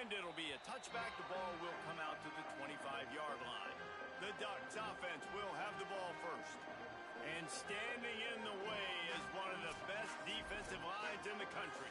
And it'll be a touchback. The ball will come out to the 25-yard line. The Ducks offense will have the ball first. And standing in the way is one of the best defensive lines in the country.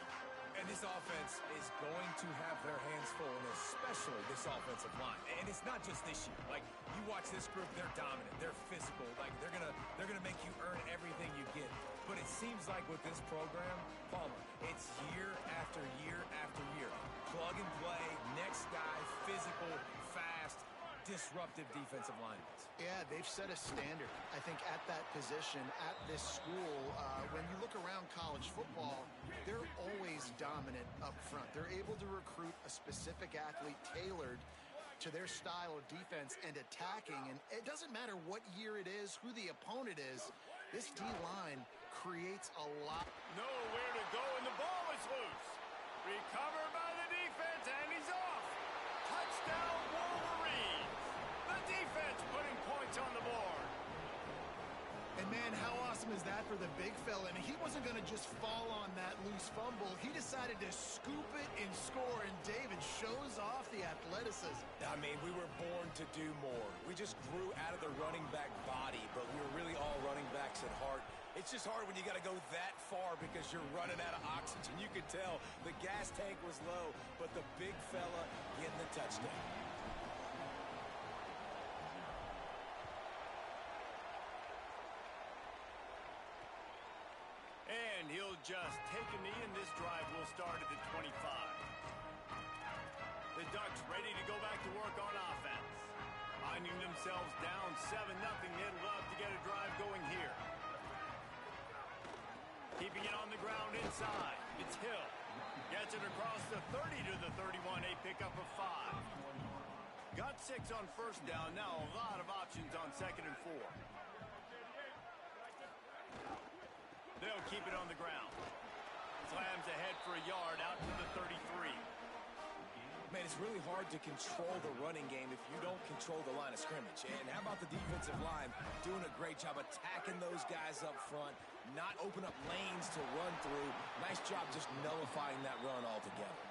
And this offense is going to have their hands full, and especially this offensive line. And it's not just this year. Like, you watch this group, they're dominant, they're physical. Like, they're gonna make you earn everything you get. But it seems like with this program, Palmer, it's year after year after year. Plug and play, next guy, physical, fast, disruptive defensive linemen. Yeah, they've set a standard, I think, at that position, at this school. When you look around college football, they're always dominant up front. They're able to recruit a specific athlete tailored to their style of defense and attacking. And it doesn't matter what year it is, who the opponent is, this D-line creates a lot. Nowhere to go, and the ball is loose. Recovered by the defense, and he's off. Touchdown, Wolverines. The defense putting points on the board. And, man, how awesome is that for the big fella? And he wasn't going to just fall on that loose fumble. He decided to scoop it and score, and David shows off the athleticism. I mean, we were born to do more. We just grew out of the running back body, but we were really all running backs at heart. It's just hard when you got to go that far because you're running out of oxygen. You could tell the gas tank was low, but the big fella getting the touchdown. And he'll just take a knee, and this drive will start at the 25. The Ducks ready to go back to work on offense. Finding themselves down 7-0, they'd love to get a drive going here. Keeping it on the ground inside. It's Hill. Gets it across the 30 to the 31, a pickup of 5. Got 6 on first down, now a lot of options on 2nd and 4. They'll keep it on the ground. Slams ahead for a yard out to the 33. Man, it's really hard to control the running game if you don't control the line of scrimmage. And how about the defensive line doing a great job attacking those guys up front, not open up lanes to run through. Nice job just nullifying that run altogether.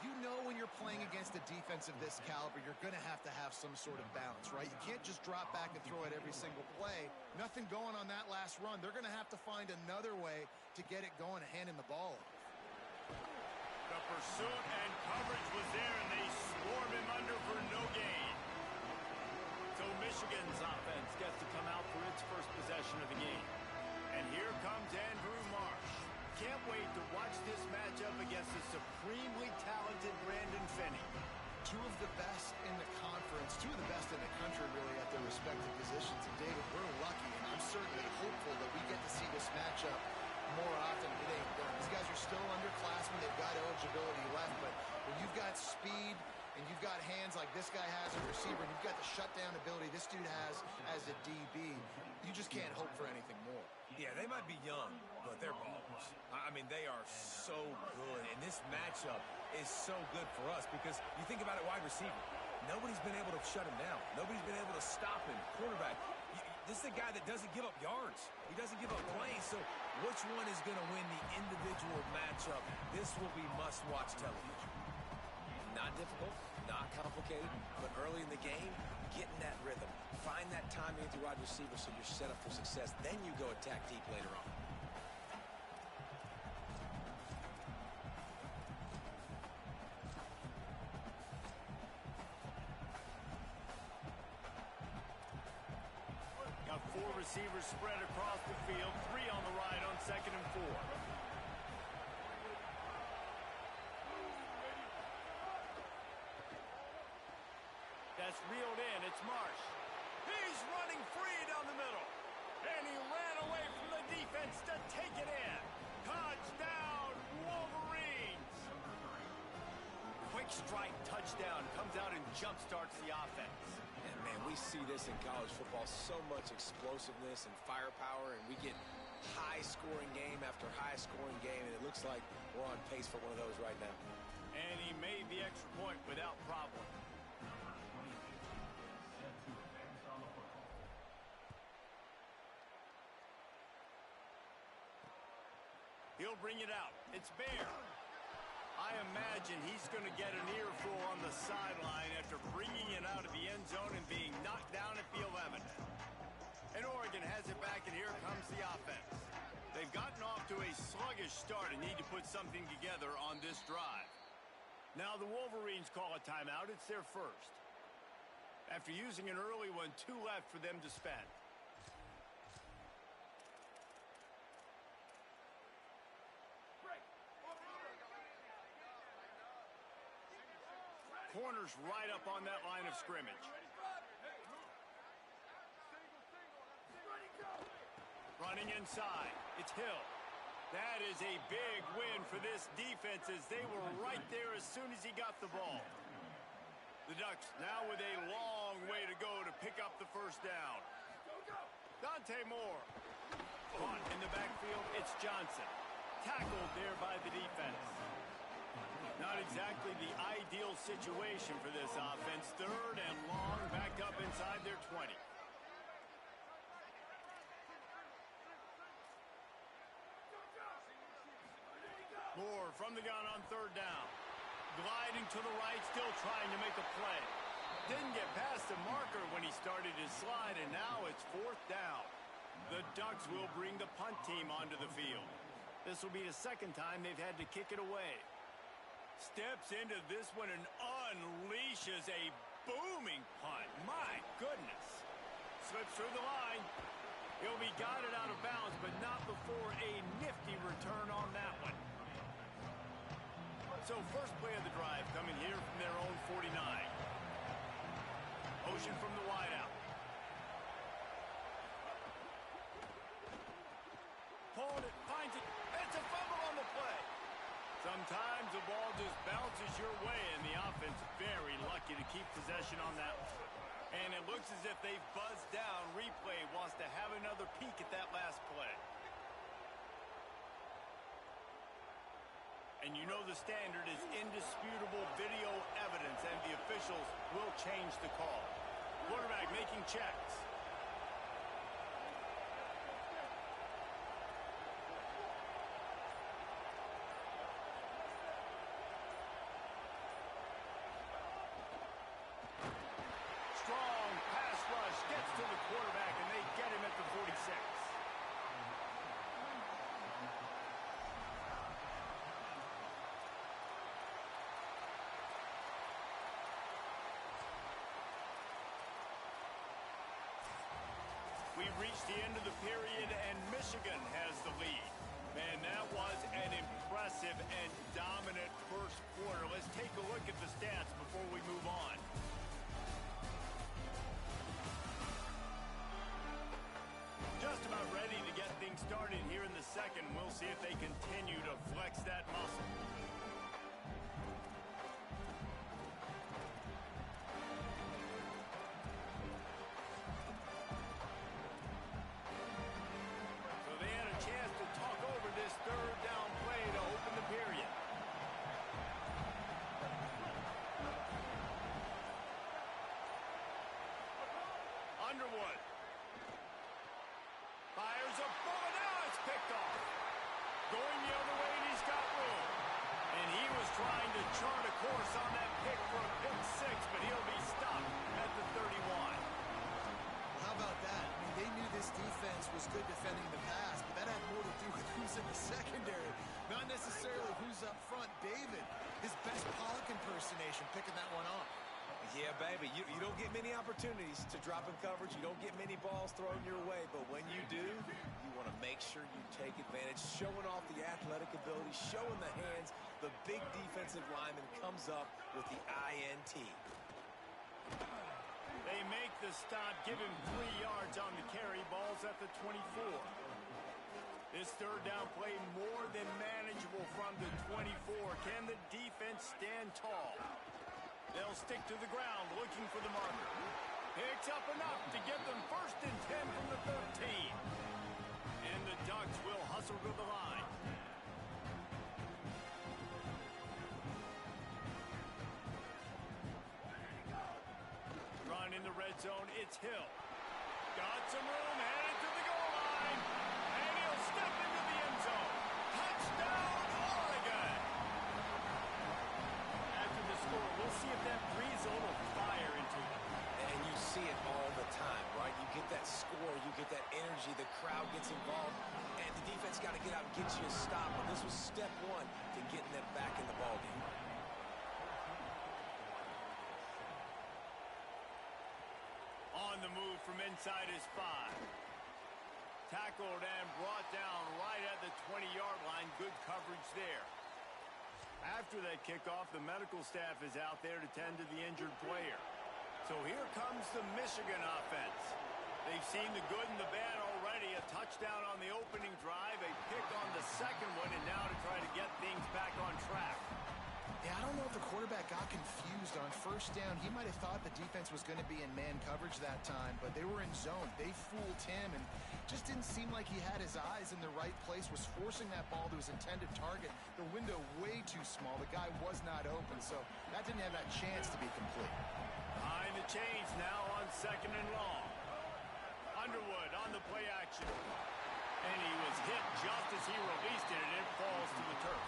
You know when you're playing against a defense of this caliber, you're going to have some sort of balance, right? You can't just drop back and throw it every single play. Nothing going on that last run. They're going to have to find another way to get it going and hand him the ball off. The pursuit and coverage was there, and they swarm him under for no gain. So Michigan's offense gets to come out for its first possession of the game. And here comes Andrew Marsh. Can't wait to watch this matchup against the supremely talented Brandon Finney. Two of the best in the conference, two of the best in the country, really, at their respective positions. And, David, we're lucky, and I'm certainly hopeful that we get to see this matchup more often than they've done. These guys are still underclassmen. They've got eligibility left, but when you've got speed and you've got hands like this guy has as a receiver, and you've got the shutdown ability this dude has as a DB, you just can't hope for anything more. Yeah, they might be young, but they're ballers. I mean, they are so good, and this matchup is so good for us because you think about it, wide receiver. Nobody's been able to shut him down. Nobody's been able to stop him. Quarterback, this is a guy that doesn't give up yards. He doesn't give up plays, so which one is going to win the individual matchup? This will be must-watch television. Not difficult, not complicated, but early in the game, getting that rhythm. Find that timing with your wide receiver so you're set up for success. Then you go attack deep later on. Got 4 receivers spread across the field, 3 on the right on 2nd and 4. That's reeled in. It's Marsh. He's running free down the middle. And he ran away from the defense to take it in. Touchdown, Wolverines. Quick strike touchdown. Comes out and jump-starts the offense. And, man, we see this in college football. So much explosiveness and firepower, and we get high-scoring game after high-scoring game, and it looks like we're on pace for one of those right now. And he made the extra point without problem. He'll bring it out. It's Bear. I imagine he's going to get an earful on the sideline after bringing it out of the end zone and being knocked down at the 11. And Oregon has it back, and here comes the offense. They've gotten off to a sluggish start and need to put something together on this drive. Now the Wolverines call a timeout. It's their first. After using an early one, 2 left for them to spend. Corners right up on that line of scrimmage. Running inside, it's Hill. That is a big win for this defense as they were right there as soon as he got the ball. The Ducks now with a long way to go to pick up the first down. Dante Moore. Caught in the backfield, it's Johnson. Tackled there by the defense. Not exactly the ideal situation for this offense. 3rd and long, backed up inside their 20. Moore from the gun on 3rd down. Gliding to the right, still trying to make a play. Didn't get past the marker when he started his slide, and now it's 4th down. The Ducks will bring the punt team onto the field. This will be the 2nd time they've had to kick it away. Steps into this one and unleashes a booming punt. My goodness. Slips through the line. He'll be guided out of bounds, but not before a nifty return on that one. So first play of the drive coming here from their own 49. Motion from the wideout. Pulling it, finds it. It's a fumble on the play. Sometimes the ball just bounces your way, and the offense very lucky to keep possession on that one. And it looks as if they've buzzed down. Replay wants to have another peek at that last play. And you know the standard is indisputable video evidence, and the officials will change the call. Quarterback making checks. Strong pass rush gets to the quarterback, and they get him at the 46. We've reached the end of the period, and Michigan has the lead. Man, that was an impressive and dominant first quarter. Let's take a look at the stats before we move on. Just about ready to get things started here in the second. We'll see if they continue to flex that muscle. So they had a chance to talk over this 3rd down play to open the period. Underwood. Fires a bullet. Now it's picked off. Going the other way, and he's got room. And he was trying to chart a course on that pick for a pick 6, but he'll be stopped at the 31. Well, how about that? I mean, they knew this defense was good defending the pass, but that had more to do with who's in the secondary, not necessarily who's up front. David, his best Pollock impersonation, picking that one off. Yeah, baby, you don't get many opportunities to drop in coverage. You don't get many balls thrown your way, but when you do, you want to make sure you take advantage, showing off the athletic ability, showing the hands. The big defensive lineman comes up with the INT. They make the stop, give him 3 yards on the carry. Ball's at the 24. This 3rd down play more than manageable from the 24. Can the defense stand tall? They'll stick to the ground looking for the marker. Picks up enough to get them 1st and 10 from the 13. And the Ducks will hustle to the line. Run in the red zone, it's Hill. Got some room, headed to the goal line. And he'll step into the end zone. Touchdown, Oregon! We'll see if that breeze will fire into them. And you see it all the time, right? You get that score, you get that energy, the crowd gets involved, and the defense got to get out and get you a stop. But this was step one to getting them back in the ballgame. On the move from inside his 5. Tackled and brought down right at the 20-yard line. Good coverage there. After that kickoff, the medical staff is out there to tend to the injured player. So here comes the Michigan offense. They've seen the good and the bad already. A touchdown on the opening drive, a pick on the second one, and now to try to get things back on track. Yeah, I don't know if the quarterback got confused on first down. He might have thought the defense was going to be in man coverage that time, but they were in zone. They fooled him and just didn't seem like he had his eyes in the right place, was forcing that ball to his intended target. The window way too small. The guy was not open, so that didn't have that chance to be complete. Behind the chains now on second and long. Underwood on the play action. And he was hit just as he released it, and it falls to the turf.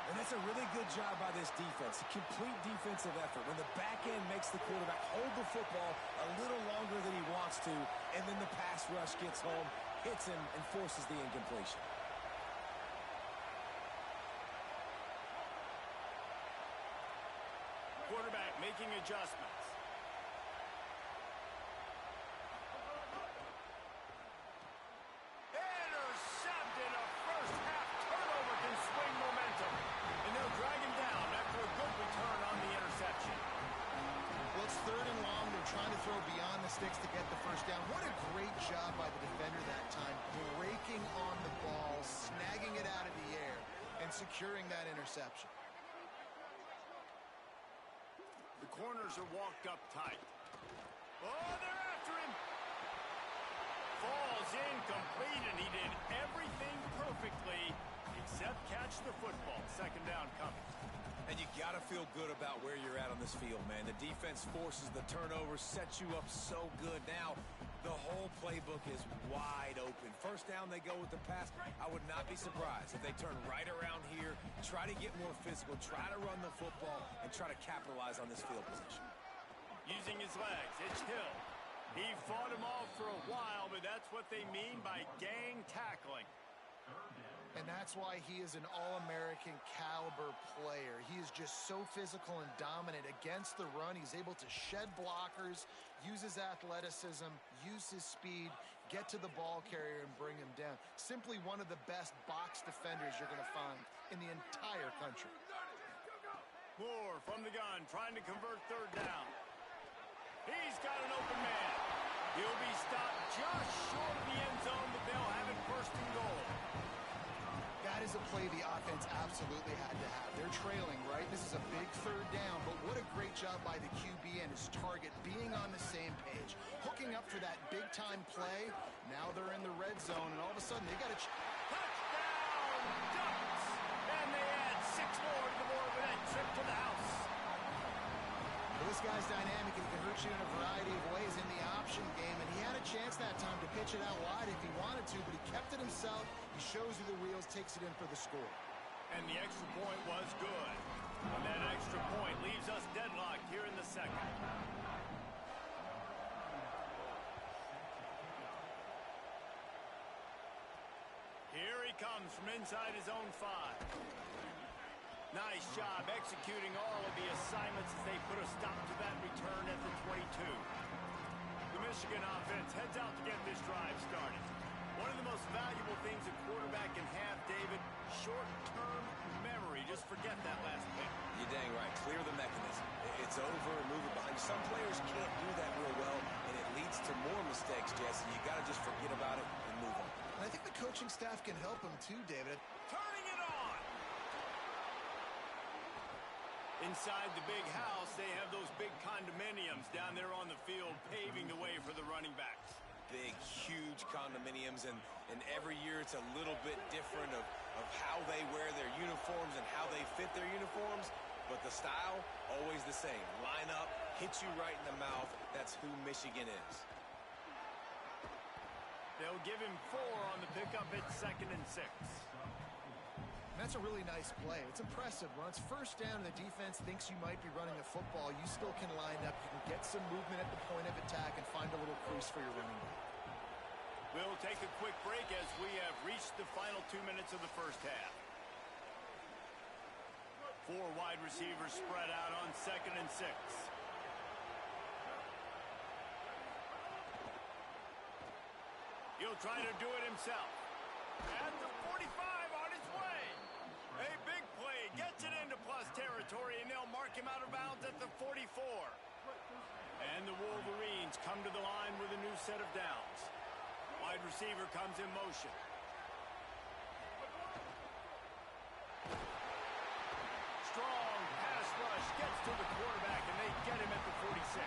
And that's a really good job by this defense. A complete defensive effort. When the back end makes the quarterback hold the football a little longer than he wants to, and then the pass rush gets home, hits him, and forces the incompletion. Quarterback making adjustments. Intercepted. A first half turnover can swing momentum. And they'll drag him down after a good return on the interception. Well, it's third and long. They're trying to throw beyond the sticks to get the first down. What a great job by the defender that time, breaking on the ball, snagging it out of the air, and securing that interception. The corners are walked up tight. Oh, they're after him. Falls incomplete, and he did everything perfectly except catch the football. Second down coming. And you got to feel good about where you're at on this field, man. The defense forces the turnover, sets you up so good. Now, the whole playbook is wide open. First down, they go with the pass. I would not be surprised if they turn right around here, try to get more physical, try to run the football, and try to capitalize on this field position. Using his legs, it's Hill. He fought him off for a while, but that's what they mean by gang tackling. And that's why he is an All-American caliber player. He is just so physical and dominant against the run. He's able to shed blockers, use his athleticism, use his speed, get to the ball carrier and bring him down. Simply one of the best box defenders you're going to find in the entire country. Moore from the gun, trying to convert third down. He's got an open man. He'll be stopped just short of the end zone, but they'll have it first and goal. That is a play the offense absolutely had to have. They're trailing, right? This is a big third down, but what a great job by the QB and his target being on the same page. Hooking up for that big-time play. Now they're in the red zone, and all of a sudden they got a... Touchdown, Ducks! And they add 6 more to the board with that trip to the house. Well, this guy's dynamic, and he can hurt you in a variety of ways in the option game, and he had a chance that time to pitch it out wide if he wanted to, but he kept it himself. He shows you the wheels, takes it in for the score. And the extra point was good. And that extra point leaves us deadlocked here in the second. Here he comes from inside his own 5. Nice job executing all of the assignments as they put a stop to that return at the 22. The Michigan offense heads out to get this drive started. One of the most valuable things a quarterback can have, David, short-term memory. Just forget that last pick. You're dang right. Clear the mechanism. It's over and move it behind. Some players can't do that real well, and it leads to more mistakes, Jesse. You got to just forget about it and move on. And I think the coaching staff can help him too, David. Turning it on! Inside the big house, they have those big condominiums down there on the field paving the way for the running backs. Big, huge condominiums, and every year it's a little bit different of how they wear their uniforms and how they fit their uniforms, but the style, always the same. Line up, hit you right in the mouth. That's who Michigan is. They'll give him 4 on the pickup at 2nd and 6. That's a really nice play. It's impressive. When it's first down and the defense thinks you might be running the football, you still can line up. You can get some movement at the point of attack and find a little crease for your running back. We'll take a quick break as we have reached the final 2 minutes of the first half. 4 wide receivers spread out on 2nd and 6. He'll try to do it himself. At the 45 on his way. A big play. Gets it into plus territory, and they'll mark him out of bounds at the 44. And the Wolverines come to the line with a new set of downs. Wide receiver comes in motion. Strong pass rush gets to the quarterback, and they get him at the 46.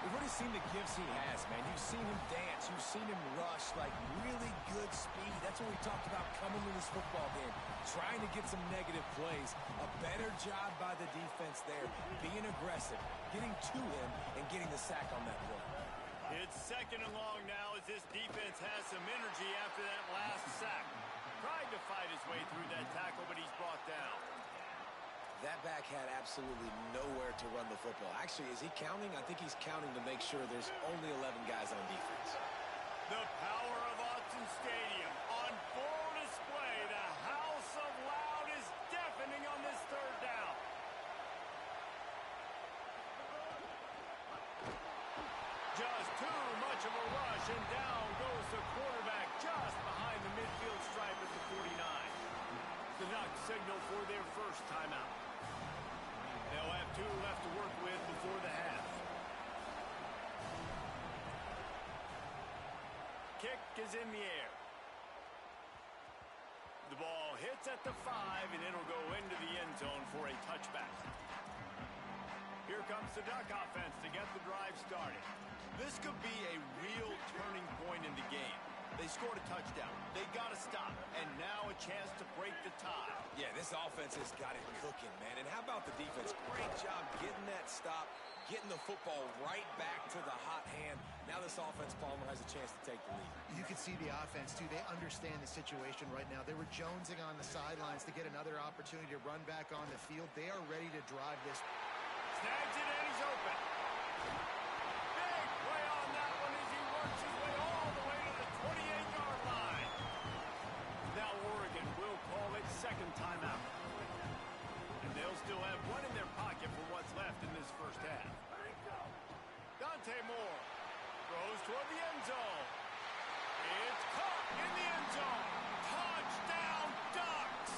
We've already seen the gifts he has, man. You've seen him dance. You've seen him rush, like really good speed. That's what we talked about coming to this football game. Trying to get some negative plays. A better job by the defense there. Being aggressive, getting to him, and getting the sack on that play. It's 2nd and long now as this defense has some energy after that last sack. Tried to fight his way through that tackle, but he's brought down. That back had absolutely nowhere to run the football. Actually, is he counting? I think he's counting to make sure there's only 11 guys on defense. The power of Autzen Stadium on full display. The house of loud is deafening on this 3rd down. Just too much of a rush, and down goes the quarterback just behind the midfield stripe at the 49. The Ducks signal for their first timeout. They'll have 2 left to work with before the half. Kick is in the air. The ball hits at the 5, and it'll go into the end zone for a touchback. Here comes the Duck offense to get the drive started. This could be a real turning point in the game. They scored a touchdown. They got to stop. And now a chance to break the tie. Yeah, this offense has got it cooking, man. And how about the defense? Great job getting that stop, getting the football right back to the hot hand. Now this offense, Palmer, has a chance to take the lead. You can see the offense, too. They understand the situation right now. They were jonesing on the sidelines to get another opportunity to run back on the field. They are ready to drive this. Snags it, and he's open. Big play on that one as he works his way all the way to the 28-yard line. Now Oregon will call it 2nd timeout. And they'll still have 1 in their pocket for what's left in this first half. Dante Moore throws toward the end zone. It's caught in the end zone. Touchdown, Ducks!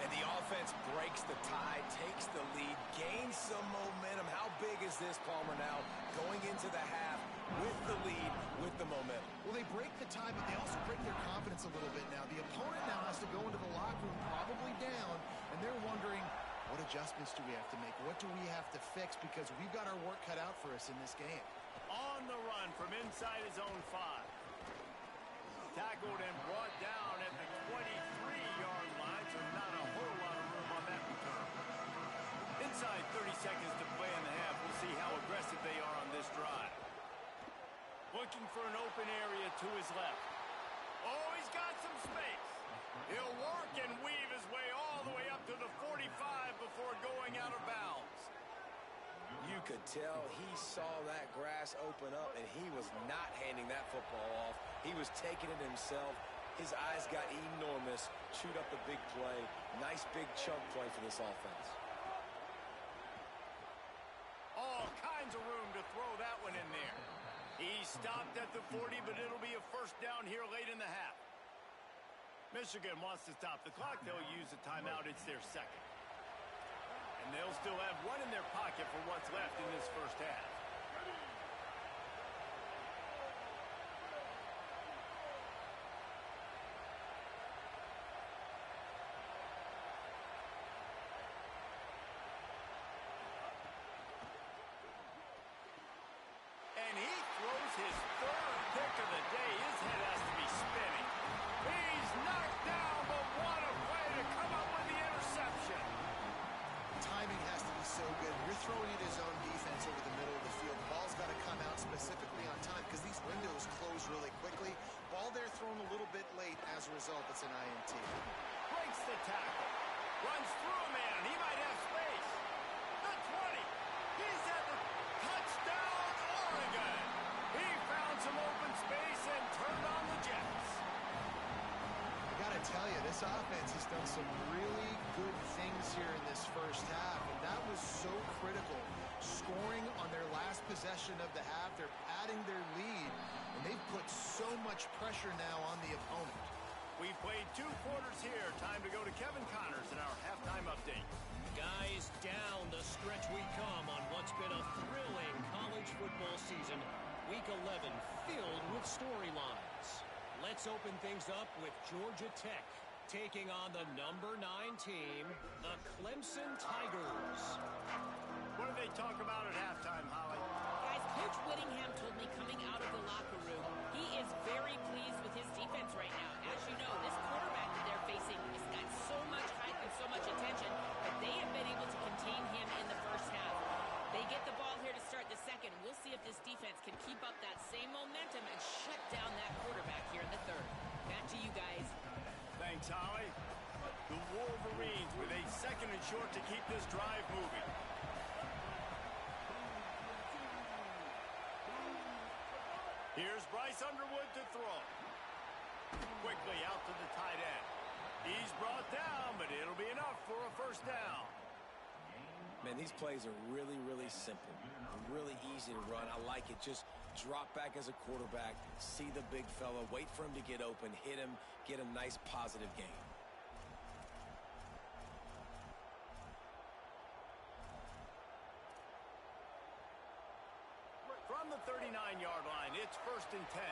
And the offense breaks the tie, takes the lead, gains some momentum. How big is this, Palmer, now? Going into the half with the lead, with the momentum. Well, they break the tie, but they also break their confidence a little bit now. The opponent now has to go into the locker room probably down, and they're wondering, what adjustments do we have to make? What do we have to fix? Because we've got our work cut out for us in this game. On the run from inside his own 5. Tackled and brought down at the 23-yard line, so not a whole lot of room on that return. Inside 30 seconds to play in the half. We'll see how aggressive they are on this drive. Looking for an open area to his left. Oh, he's got some space. He'll work and weave his way all the way up to the 45 before going out of bounds. You could tell he saw that grass open up, and he was not handing that football off. He was taking it himself. His eyes got enormous. Chewed up the big play. Nice big chunk play for this offense. All kinds of room to throw that one in there. He stopped at the 40, but it'll be a first down here late in the half. Michigan wants to stop the clock. They'll use a timeout. It's their 2nd. And they'll still have 1 in their pocket for what's left in this first half. And he throws his 3rd pick of the day. His head has to be spinning. He's knocked down, but what a play to come up with the interception. Timing has to be so good. You're throwing at his own defense over the middle of the field. The ball's got to come out specifically on time because these windows close really quickly. Ball there thrown a little bit late. As a result, it's an INT. tackle. Runs through a man. He might have space. The 20. He's at the touchdown, Oregon. He found some open space and turned on the Jets. I got to tell you, this offense has done some really good things here in this first half, and that was so critical. Scoring on their last possession of the half, they're adding their lead, and they've put so much pressure now on the opponent. We've played 2 quarters here. Time to go to Kevin Connors in our halftime update. Guys, down the stretch we come on what's been a thrilling college football season. Week 11 filled with storylines. Let's open things up with Georgia Tech taking on the number 9 team, the Clemson Tigers. What did they talk about at halftime, Holly? Guys, Coach Whittingham told me coming out of the locker room, he is very pleased with his defense right now. As you know, this quarterback that they're facing has got so much hype and so much attention, but they have been able to contain him in the first half. They get the ball here to start the second. We'll see if this defense can keep up that same momentum and shut down that quarterback here in the third. Back to you guys. Thanks, Holly. The Wolverines with a second and short to keep this drive moving. Here's Bryce Underwood to throw. Quickly out to the tight end. He's brought down, but it'll be enough for a first down. Man, these plays are really, really simple. Really easy to run. I like it. Just drop back as a quarterback, see the big fella, wait for him to get open, hit him, get a nice positive gain. From the 39-yard line, it's 1st and 10.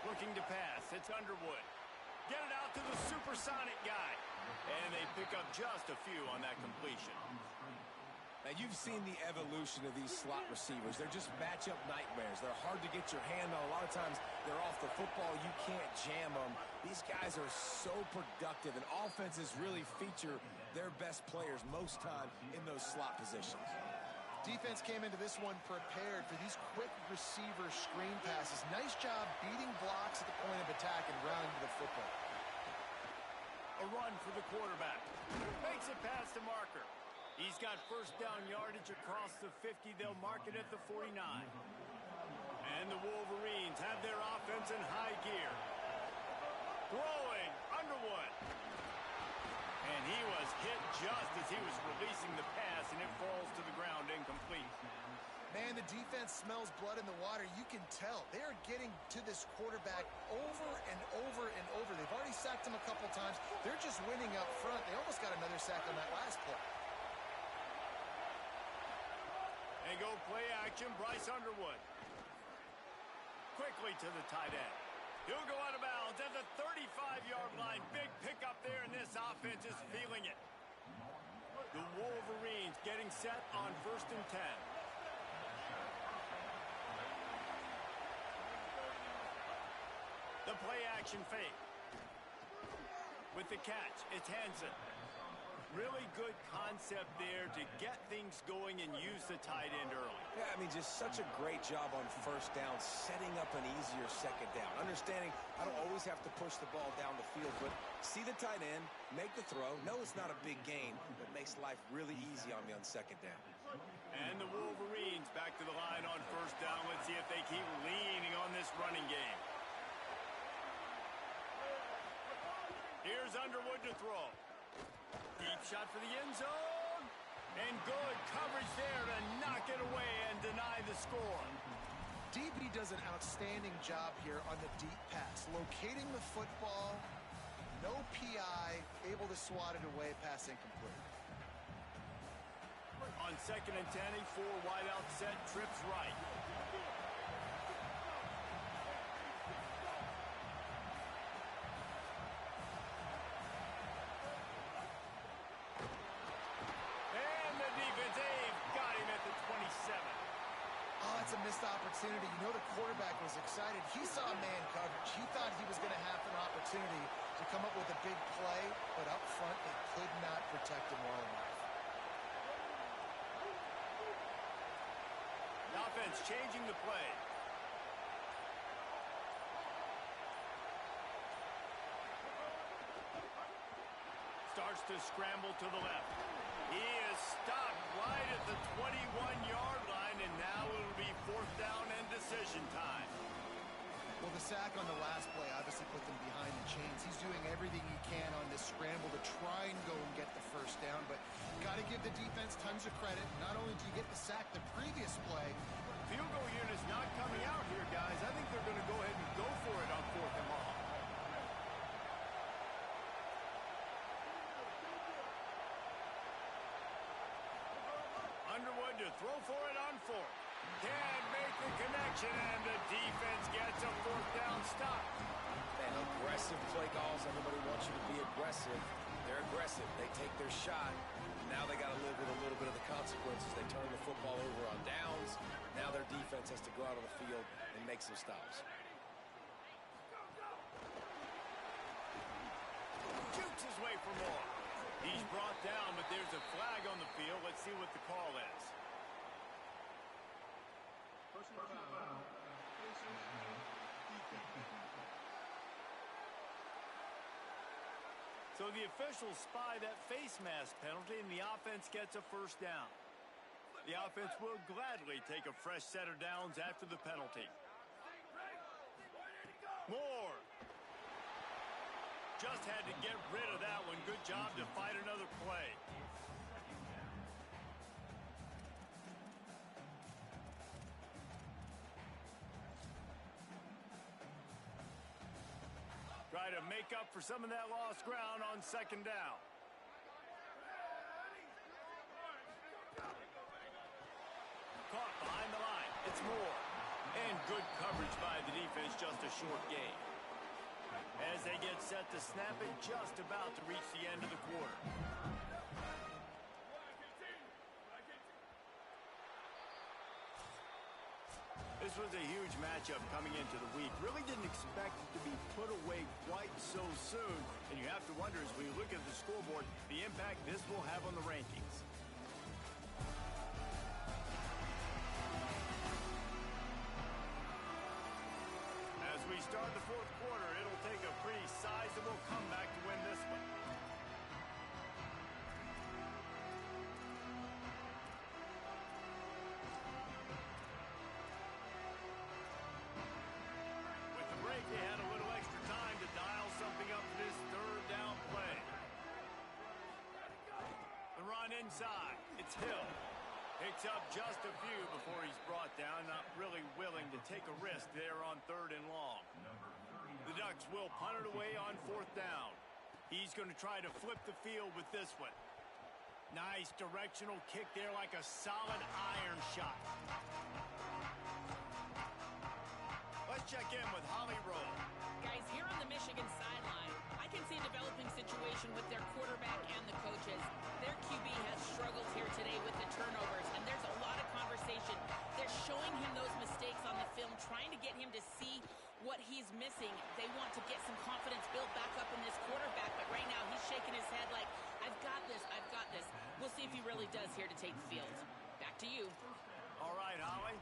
Looking to pass, it's Underwood. Get it out to the supersonic guy. And they pick up just a few on that completion. Now, you've seen the evolution of these slot receivers. They're just matchup nightmares. They're hard to get your hand on. A lot of times, they're off the football. You can't jam them. These guys are so productive, and offenses really feature their best players most time in those slot positions. Defense came into this one prepared for these quick receiver screen passes. Nice job beating blocks at the point of attack and rounding to the football. A run for the quarterback. Makes it past the marker. He's got first down yardage across the 50. They'll mark it at the 49. And the Wolverines have their offense in high gear. Throwing, Underwood. And he was hit just as he was releasing the pass, and it falls to the ground incomplete. Man, the defense smells blood in the water. You can tell. They are getting to this quarterback over and over and over. They've already sacked him a couple times. They're just winning up front. They almost got another sack on that last play. They go play action, Bryce Underwood. Quickly to the tight end. He'll go out of bounds at the 35-yard line. Big pickup there, and this offense is feeling it. The Wolverines getting set on 1st and 10. The play-action fake. With the catch, it's Hansen. Really good concept there to get things going and use the tight end early. Yeah, I mean, just such a great job on first down, setting up an easier second down. Understanding I don't always have to push the ball down the field, but see the tight end, make the throw. No, it's not a big gain, but makes life really easy on me on second down. And the Wolverines back to the line on first down. Let's see if they keep leaning on this running game. Here's Underwood to throw. Deep shot for the end zone. And good coverage there to knock it away and deny the score. DB does an outstanding job here on the deep pass. Locating the football, no PI, able to swat it away, pass incomplete. On 2nd and 10, a 4 wide out set, trips right. It's a missed opportunity. You know the quarterback was excited. He saw man coverage. He thought he was going to have an opportunity to come up with a big play, but up front they could not protect him well enough. The offense changing the play. starts to scramble to the left. He is stopped right at the 21-yard line, and now it'll be 4th down and decision time. Well, the sack on the last play obviously put them behind the chains. He's doing everything he can on this scramble to try and go and get the first down, but got to give the defense tons of credit. Not only do you get the sack the previous play. Field goal unit's not coming out here, guys. I think they're going to go ahead and go for it on 4th and long. Underwood to throw for it on 4th. Can't make the connection, and the defense gets a 4th down stop. Man, aggressive play calls. Everybody wants you to be aggressive. They're aggressive. They take their shot. Now they got to live with a little bit of the consequences. They turn the football over on downs. Now their defense has to go out on the field and make some stops. Jukes his way for more. He's brought down, but there's a flag on the field. Let's see what the call is. So the officials spy that face mask penalty, and the offense gets a 1st down. The offense will gladly take a fresh set of downs after the penalty. Moore. Just had to get rid of that one. Good job to fight another play. Try to make up for some of that lost ground on 2nd down. Caught behind the line. It's Moore. And good coverage by the defense, just a short gain. As they get set to snap it, just about to reach the end of the quarter. This was a huge matchup coming into the week. Really didn't expect it to be put away quite so soon. And you have to wonder, as we look at the scoreboard, the impact this will have on the rankings. As we start the 4th quarter, it'll take a pretty sizable comeback to win this one. With the break, they had a little extra time to dial something up for this 3rd down play. The run inside. It's Hill. Picks up just a few before he's brought down, not really willing to take a risk there on 3rd and long. The Ducks will punt it away on 4th down. He's going to try to flip the field with this one. Nice directional kick there, like a solid iron shot. Let's check in with Holly Rowe. Guys, here on the Michigan sideline, I can see a developing situation with their quarterback and the coaches. Their QB has struggled here today with the turnovers, and there's a lot of conversation. They're showing him those mistakes on the film, trying to get him to see what he's missing. They want to get some confidence built back up in this quarterback, but right now he's shaking his head like, I've got this, I've got this. We'll see if he really does here to take the field. Back to you. All right, Holly.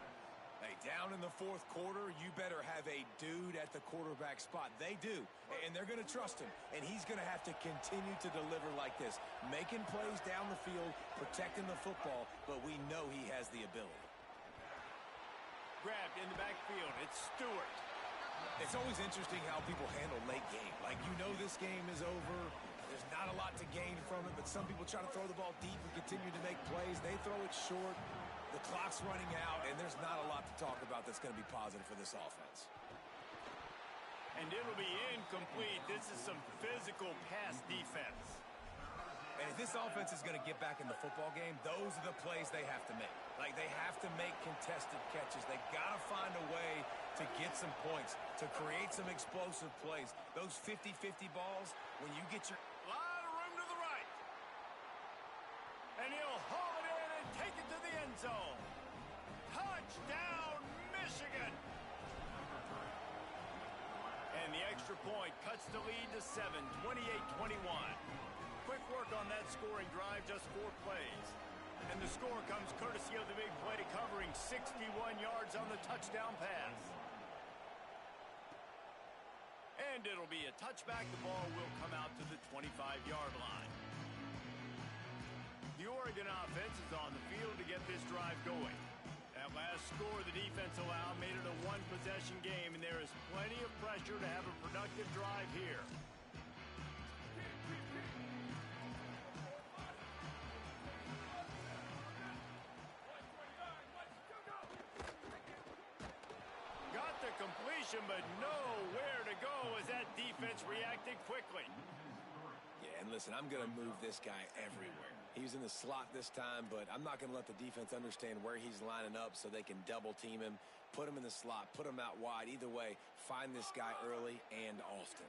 Hey, down in the 4th quarter, you better have a dude at the quarterback spot. They do, and they're going to trust him, and he's going to have to continue to deliver like this, making plays down the field, protecting the football, but we know he has the ability. Grabbed in the backfield. It's Stewart. It's always interesting how people handle late game. Like, you know this game is over. There's not a lot to gain from it, but some people try to throw the ball deep and continue to make plays. They throw it short. The clock's running out, and there's not a lot to talk about that's going to be positive for this offense. And it'll be incomplete. This is some physical pass defense. And if this offense is going to get back in the football game, those are the plays they have to make. Like, they have to make contested catches. They got to find a way to get some points, to create some explosive plays. Those 50-50 balls, when you get your... A lot of room to the right. And he'll haul it in and take it to the end zone. Touchdown, Michigan. And the extra point cuts the lead to 7, 28-21. Quick work on that scoring drive, just 4 plays. And the score comes courtesy of the big play, covering 61 yards on the touchdown pass. And it'll be a touchback. The ball will come out to the 25-yard line. The Oregon offense is on the field to get this drive going. That last score the defense allowed made it a one-possession game, and there is plenty of pressure to have a productive drive here. Got the completion, but nowhere to go as that defense reacted quickly. Yeah, and listen, I'm going to move this guy everywhere. He's in the slot this time, but I'm not going to let the defense understand where he's lining up so they can double team him, put him in the slot, put him out wide. Either way, find this guy early and often.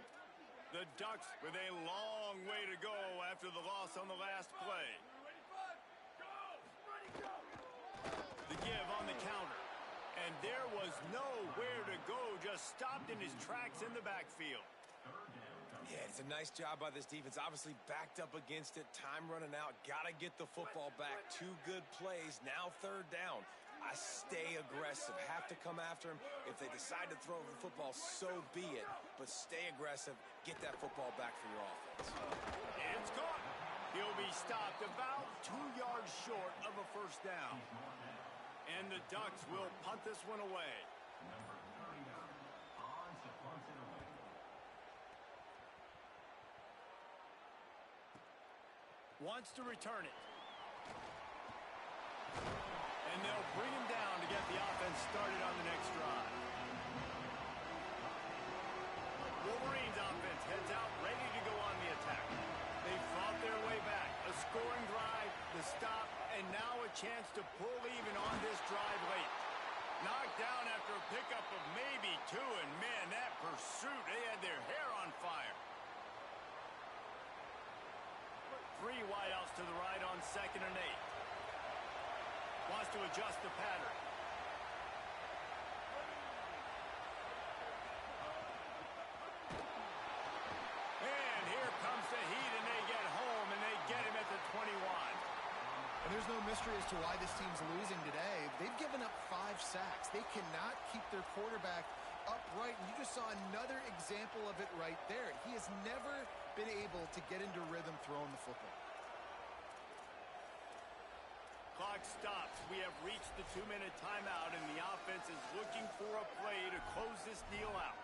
The Ducks with a long way to go after the loss on the last play. The give on the counter. And there was nowhere to go, just stopped in his tracks in the backfield. Yeah, it's a nice job by this defense. Obviously backed up against it. Time running out. Got to get the football back. 2 good plays. Now 3rd down. I stay aggressive. Have to come after him. If they decide to throw the football, so be it. But stay aggressive. Get that football back for your offense. It's caught. He'll be stopped about 2 yards short of a 1st down. And the Ducks will punt this one away. Wants to return it. And they'll bring him down to get the offense started on the next drive. Wolverines offense heads out ready to go on the attack. They fought their way back. A scoring drive, the stop, and now a chance to pull even on this drive late. Knocked down after a pickup of maybe 2, and man, that pursuit, they had their hair on fire. 3 wideouts to the right on 2nd and 8. Wants to adjust the pattern. And here comes the heat, and they get home, and they get him at the 21. And there's no mystery as to why this team's losing today. They've given up 5 sacks. They cannot keep their quarterback upright, and you just saw another example of it right there. He has never been able to get into rhythm throwing the football. Clock stops. We have reached the 2-minute timeout, and the offense is looking for a play to close this deal out.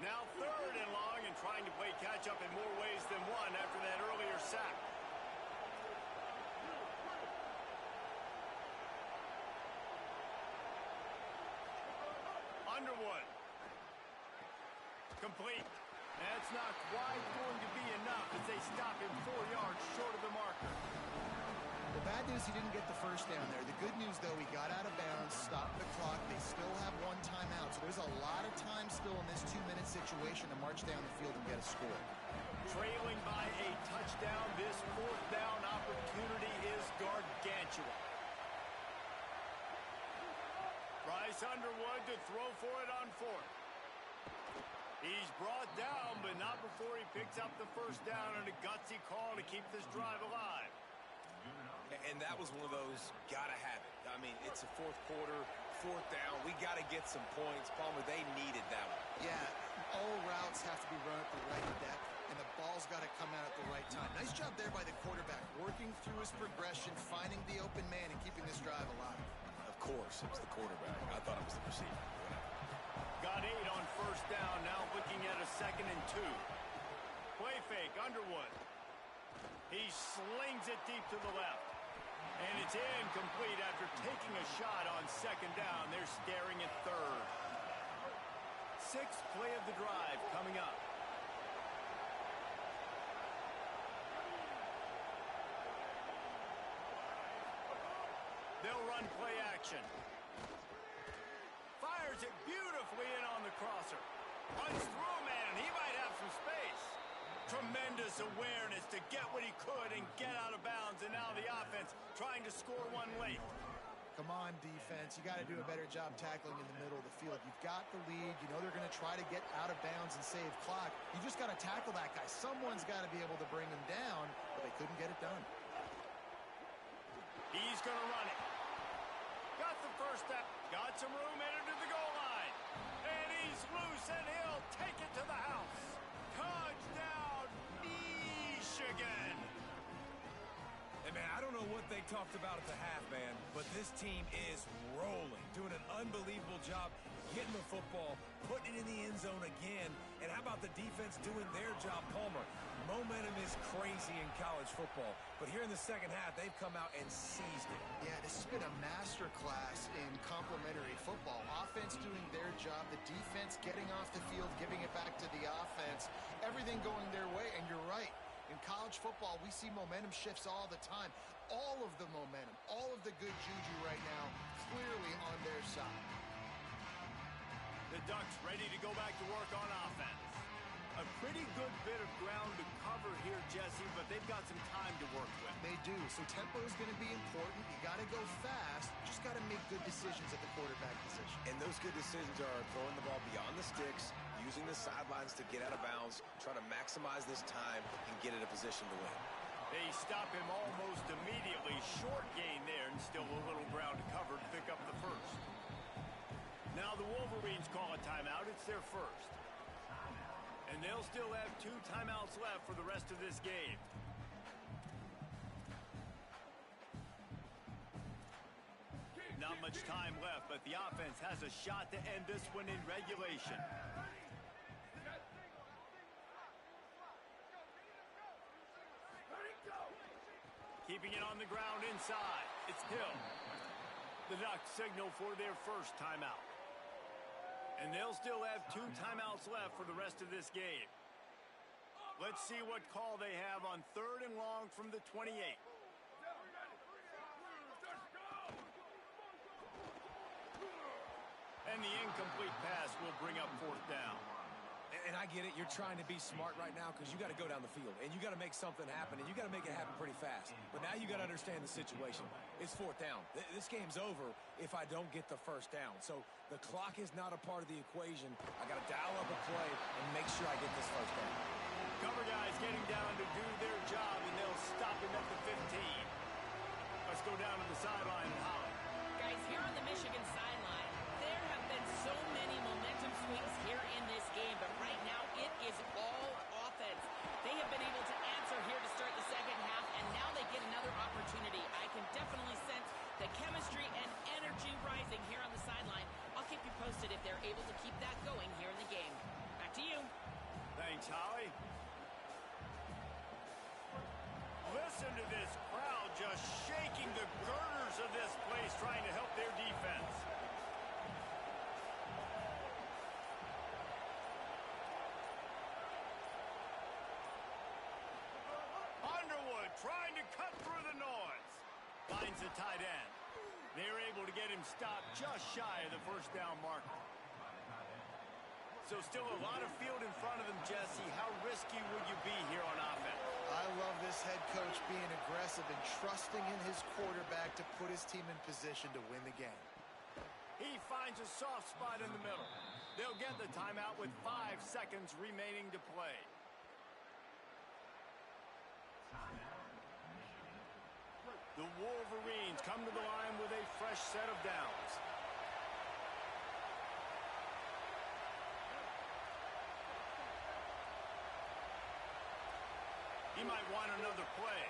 Now 3rd and long, and trying to play catch-up in more ways than one after that earlier sack. Underwood. Complete. That's not quite going to be enough as they stop him 4 yards short of the marker. The bad news, he didn't get the 1st down there. The good news, though, he got out of bounds, stopped the clock. They still have 1 timeout, so there's a lot of time still in this 2-minute situation to march down the field and get a score. Trailing by a touchdown, this 4th down opportunity is gargantuan. Bryce Underwood to throw for it on 4th. He's brought down, but not before he picks up the 1st down, and a gutsy call to keep this drive alive. And that was one of those gotta have it. I mean, it's a 4th quarter, 4th down. We gotta get some points. Palmer, they needed that one. Yeah, all routes have to be run at the right depth, and the ball's got to come out at the right time. Nice job there by the quarterback, working through his progression, finding the open man, and keeping this drive alive. Of course, it was the quarterback. I thought it was the receiver. Got 8 on 1st down, now looking at a 2nd and 2. Play fake, Underwood. He slings it deep to the left. And it's incomplete after taking a shot on 2nd down. They're staring at 3rd. 6th play of the drive coming up. They'll run play action. Fires it beautifully in on the crosser. Runs through a man, and he might have some space. Tremendous awareness to get what he could and get out of bounds, and now the offense trying to score one late. Come on, defense. You got to do a better job tackling in the middle of the field. You've got the lead. You know they're going to try to get out of bounds and save clock. You just got to tackle that guy. Someone's got to be able to bring him down, but they couldn't get it done. He's going to run it. Got the 1st down. Got some room, entered to the goal line. And he's He's loose, and he'll take it to the house. Touchdown, Michigan. Hey, man, I don't know what they talked about at the half, man, but this team is rolling, doing an unbelievable job getting the football, putting it in the end zone again. And how about the defense doing their job, Palmer? Momentum is crazy in college football, but here in the second half, they've come out and seized it. Yeah, this has been a master class in complementary football. Offense doing their job, the defense getting off the field, giving it back to the offense, everything going their way, and you're right. In college football, we see momentum shifts all the time. All of the momentum, all of the good juju right now, clearly on their side. The Ducks ready to go back to work on offense. A pretty good bit of ground to cover here, Jesse, but they've got some time to work with. They do, so tempo is going to be important. You got to go fast. Just got to make good decisions at the quarterback position. And those good decisions are throwing the ball beyond the sticks, using the sidelines to get out of bounds, trying to maximize this time and get in a position to win. They stop him almost immediately. Short gain there, and still a little ground to cover to pick up the first. Now the Wolverines call a timeout. It's their first. And they'll still have 2 timeouts left for the rest of this game. Not much time left, but the offense has a shot to end this one in regulation. Keeping it on the ground inside. It's Hill. The Ducks signal for their first timeout. And they'll still have 2 timeouts left for the rest of this game. Let's see what call they have on 3rd and long from the 28. And the incomplete pass will bring up 4th down. And I get it. You're trying to be smart right now because you got to go down the field. And you got to make something happen. And you got to make it happen pretty fast. But now you got to understand the situation. It's 4th down. This game's over if I don't get the first down. So the clock is not a part of the equation. I got to dial up a play and make sure I get this first down. Cover guys getting down to do their job, and they'll stop him at the 15. Let's go down to the sideline and Holly. Guys, here on the Michigan sideline, there have been so many momentum swings here in this game, but right now it is all offense. They have been able to answer here to start the second half, and now they get another opportunity. I can definitely sense the chemistry and energy rising here on the sideline. I'll keep you posted if they're able to keep that going here in the game. Back to you. Thanks, Holly. Listen to this crowd just shaking the girders of this place, trying to help their defense. Underwood trying to cut through the noise. Finds the tight end. They're able to get him stopped just shy of the first down marker. So still a lot of field in front of them, Jesse. How risky would you be here on offense? I love this head coach being aggressive and trusting in his quarterback to put his team in position to win the game. He finds a soft spot in the middle. They'll get the timeout with 5 seconds remaining to play. The Wolverines come to the line with a fresh set of downs. He might want another play.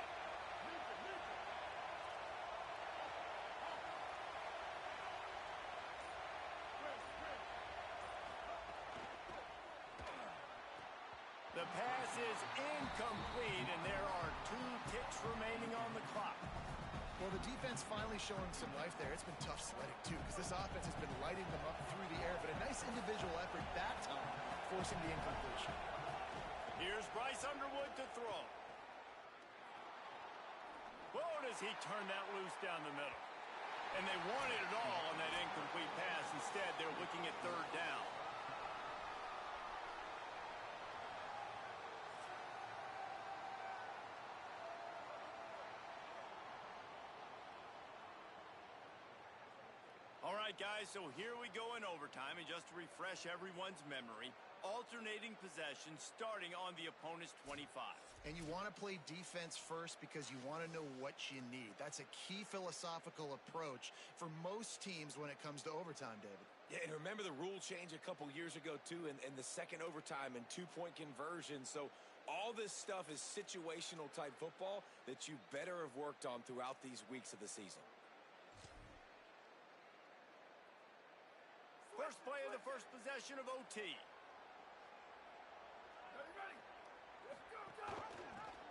The pass is incomplete, and there are 2 ticks remaining on the clock. Well, the defense finally showing some life there. It's been tough sledding, too, because this offense has been lighting them up through the air, but a nice individual effort that time, forcing the incompletion. Here's Bryce Underwood to throw. Whoa, does he turn that loose down the middle? And they wanted it all on that incomplete pass. Instead, they're looking at 3rd down. All right, guys, so here we go in overtime, and just to refresh everyone's memory, alternating possession starting on the opponent's 25. And you want to play defense first because you want to know what you need. That's a key philosophical approach for most teams when it comes to overtime, David. Yeah, and remember the rule change a couple years ago, too, and the second overtime and two-point conversion. So all this stuff is situational type football that you better have worked on throughout these weeks of the season. First play of the first possession of OT.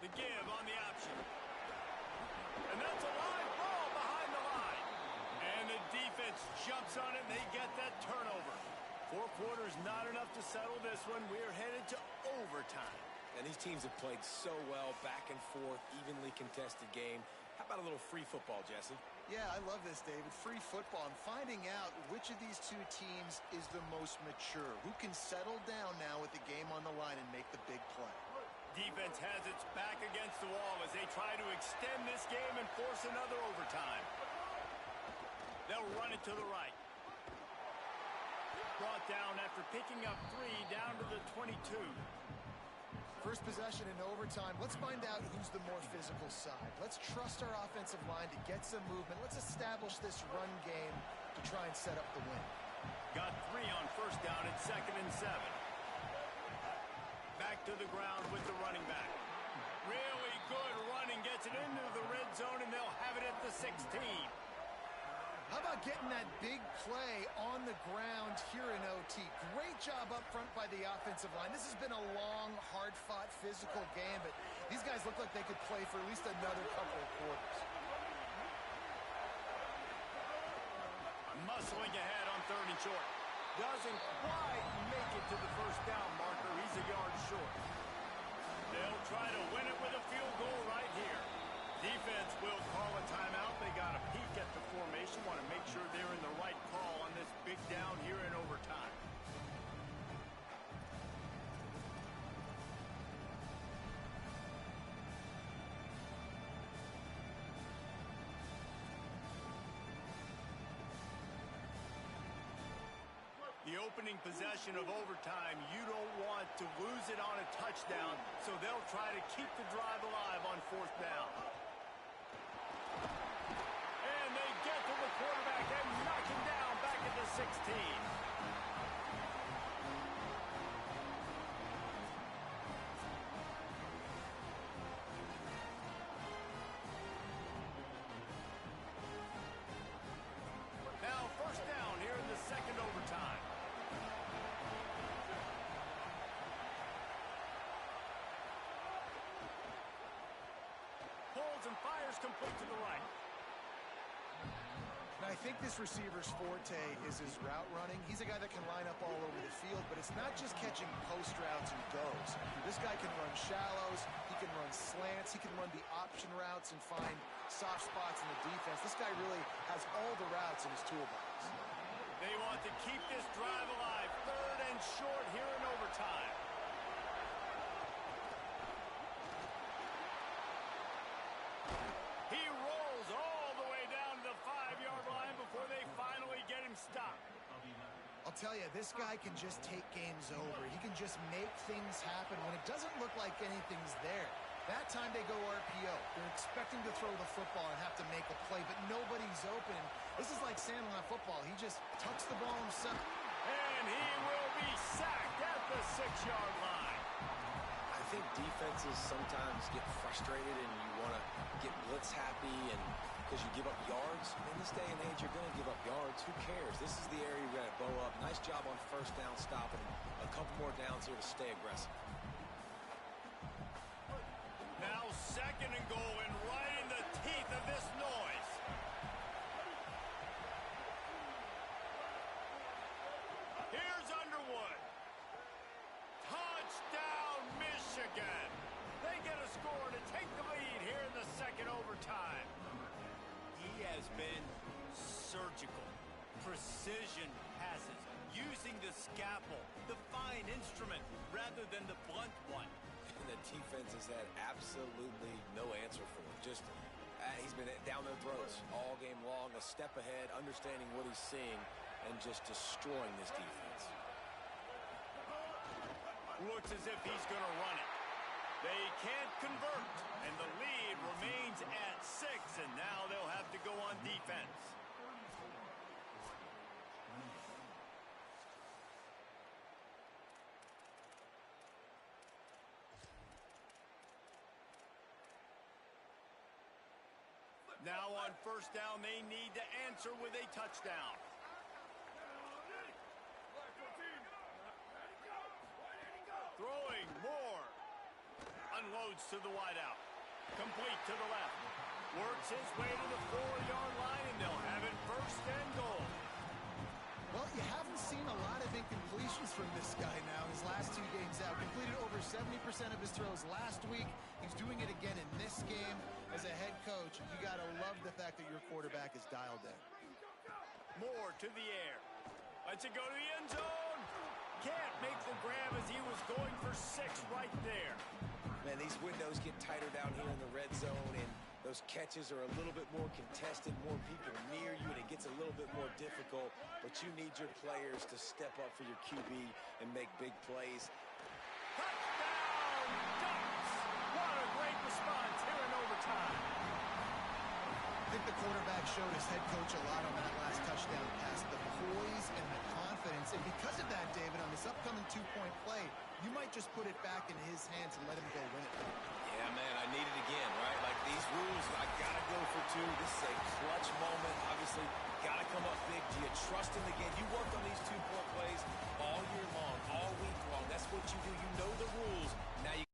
The give on the option. And that's a live ball behind the line. And the defense jumps on it, and they get that turnover. 4 quarters not enough to settle this one. We're headed to overtime. And these teams have played so well, back and forth, evenly contested game. How about a little free football, Jesse? Yeah, I love this, David. Free football and finding out which of these two teams is the most mature. Who can settle down now with the game on the line and make the big play. Defense has its back against the wall as they try to extend this game and force another overtime. They'll run it to the right. Brought down after picking up 3 down to the 22. First possession in overtime. Let's find out who's the more physical side. Let's trust our offensive line to get some movement. Let's establish this run game to try and set up the win. Got 3 on first down and 2nd and 7. Back to the ground with the running back. Really good running. Gets it into the red zone, and they'll have it at the 16. How about getting that big play on the ground here in OT? Great job up front by the offensive line. This has been a long, hard-fought, physical game, but these guys look like they could play for at least another couple of quarters. Muscling ahead on 3rd and short. Doesn't quite make it to the first down marker. He's a yard short. They'll try to win it with a field goal right here. Defense will call a timeout. They got a peek at the formation. Want to make sure they're in the right call on this big down here in overtime. The opening possession of overtime, you don't want to lose it on a touchdown, so they'll try to keep the drive alive on 4th down. And they get to the quarterback and knock him down back at the 16. Now 1st down here in the 2nd overtime. And fires complete to the right. And I think this receiver's forte is his route running. He's a guy that can line up all over the field, but it's not just catching post routes and goes. This guy can run shallows, he can run slants, he can run the option routes and find soft spots in the defense. This guy really has all the routes in his toolbox. They want to keep this drive alive. 3rd and short here in overtime. He rolls all the way down to the 5-yard line before they finally get him stopped. I'll tell you, this guy can just take games over. He can just make things happen when it doesn't look like anything's there. That time they go RPO. They're expecting to throw the football and have to make a play, but nobody's open. This is like Sandlot football. He just tucks the ball himself. And he will be sacked at the 6-yard line. I think defenses sometimes get frustrated and you want to get blitz happy and because you give up yards. In this day and age, you're going to give up yards. Who cares? This is the area you're going to bow up. Nice job on 1st down stopping. A couple more downs here to stay aggressive. Now 2nd and goal and right in the teeth of this noise. Here's Underwood. Touchdown, Michigan. They get a score to take the lead here in the 2nd overtime. He has been surgical. Precision passes, using the scalpel, the fine instrument, rather than the blunt one. And the defense has had absolutely no answer for him. Just, he's been down their throats all game long, a step ahead, understanding what he's seeing, and just destroying this defense. Looks as if he's going to run it. They can't convert, and the lead remains at 6, and now they'll have to go on defense. Now on first down, they need to answer with a touchdown. Throwing more. Unloads to the wideout. Complete to the left. Works his way to the 4-yard line, and they'll have it first and goal. Well, you haven't seen a lot of incompletions from this guy now. His last 2 games out, completed over 70% of his throws last week. He's doing it again in this game. As a head coach, you got to love the fact that your quarterback is dialed in. More to the air. Lets it go to the end zone. Can't make the grab as he was going for 6 right there. Man, these windows get tighter down here in the red zone, and those catches are a little bit more contested, more people near you, and it gets a little bit more difficult. But you need your players to step up for your QB and make big plays. Touchdown, Ducks! What a great response here in overtime. I think the quarterback showed his head coach a lot on that last touchdown pass, the poise and the confidence. And because of that, David, on this upcoming 2-point play, you might just put it back in his hands and let him go win it. Yeah, man, I need it again, right? Like these rules, I got to go for 2. This is a clutch moment. Obviously, got to come up big. Do you trust him again? You worked on these 2-point plays all year long, all week long. That's what you do. You know the rules. Now you